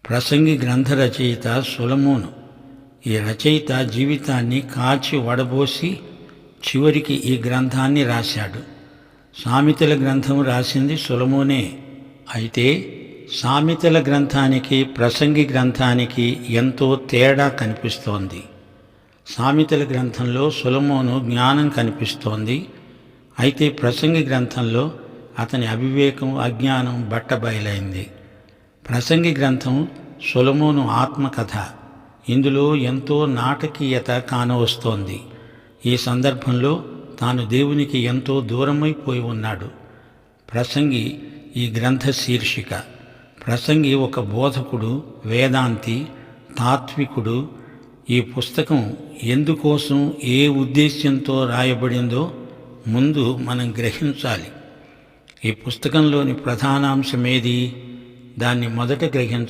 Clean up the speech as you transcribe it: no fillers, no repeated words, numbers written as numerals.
ప్రసంగి గ్రంథ రచయిత సొలొమోను. ఈ రచయిత జీవితాన్ని కాచి వడబోసి చివరికి ఈ గ్రంథాన్ని రాశాడు. సామెతల గ్రంథం రాసింది సొలొమోనే. అయితే సామెతల గ్రంథానికి ప్రసంగి గ్రంథానికి ఎంతో తేడా కనిపిస్తోంది. సామెతల గ్రంథంలో సొలొమోను జ్ఞానం కనిపిస్తోంది. అయితే ప్రసంగి గ్రంథంలో అతని అవివేకం, అజ్ఞానం బట్టబయలైంది. ప్రసంగి గ్రంథం సొలొమోను ఆత్మకథ. ఇందులో ఎంతో నాటకీయత కానవస్తోంది. ఈ సందర్భంలో తాను దేవునికి ఎంతో దూరమైపోయి ఉన్నాడు. ప్రసంగి ఈ గ్రంథ శీర్షిక. ప్రసంగి ఒక బోధకుడు, వేదాంతి, తాత్వికుడు. ఈ పుస్తకం ఎందుకోసం, ఏ ఉద్దేశ్యంతో రాయబడిందో ముందు మనం గ్రహించాలి. ఈ పుస్తకంలోని ప్రధానాంశమేది? దాన్ని మొదట గ్రహించాలి.